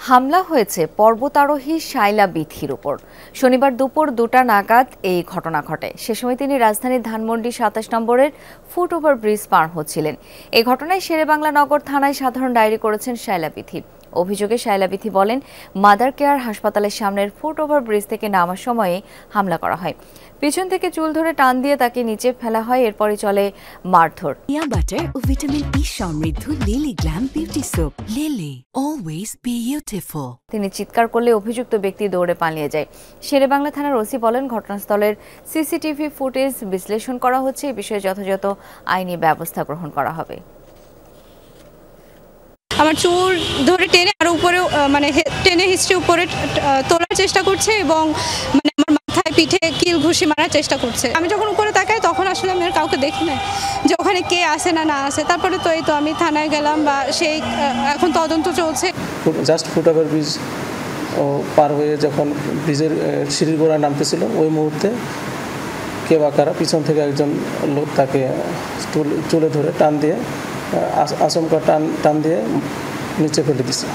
হামলা হয়েছে পর্বতারোহী শায়লা বিথির উপর। শনিবার দুপুর 2টা নাগাদ এই ঘটনা ঘটে। সে সময় তিনি রাজধানীর ধানমন্ডি 27 নম্বরের ফুটওভার ব্রিজ পার হচ্ছিলেন। এই ঘটনায় শেরেবাংলা নগর থানায় সাধারণ ডায়েরি করেছেন শায়লা বিথি। অভিযোগে শায়লা বিথি বলেন, মাদার কেয়ার হাসপাতালের সামনের ফুটওভার ব্রিজ থেকে নামার সময়ে হামলা করা হয়। পিছন থেকে চুল ধরে টান দিয়ে তাকে নিচে ফেলা হয়। এরপরই চলে মারধর। বাটার ও ভিটামিন ই সমৃদ্ধ lily glam beauty soap. Lily, always beautiful. তিনি চিৎকার করলে অভিযুক্ত ব্যক্তি দৌড়ে পালিয়ে যায়। শেরেবাংলা থানার ওসি বলেন, ঘটনাস্থলের সিসিটিভি ফুটেজ বিশ্লেষণ করা হচ্ছে। এ বিষয়ে যথাযথ আইনি ব্যবস্থা গ্রহণ করা হবে। আমার চুল ধরে টেনে আর উপরে টেনে হিস্ট্রি উপরে তোলার চেষ্টা করছে এবং আমার মাথায় পিঠে কিল ঘুষি মারার চেষ্টা করছে। আমি যখন উপরে তাকাই তখন আসলে আমি আর কাউকে দেখি না যে ওখানে কে আসে না আসে। তারপরে তো আমি থানায় গেলাম বা সেই এখন তদন্ত চলছে। জাস্ট ফুটওভার ব্রিজ পার হয়ে যখন ব্রিজের সিঁড়ির গোড়ায় নামতেছিল ওই মুহূর্তে কে বা কারা পিছন থেকে একজন লোক তাকে চুলে ধরে টান দিয়ে আচমকা টান দিয়ে নিচে ফেলে দিচ্ছে।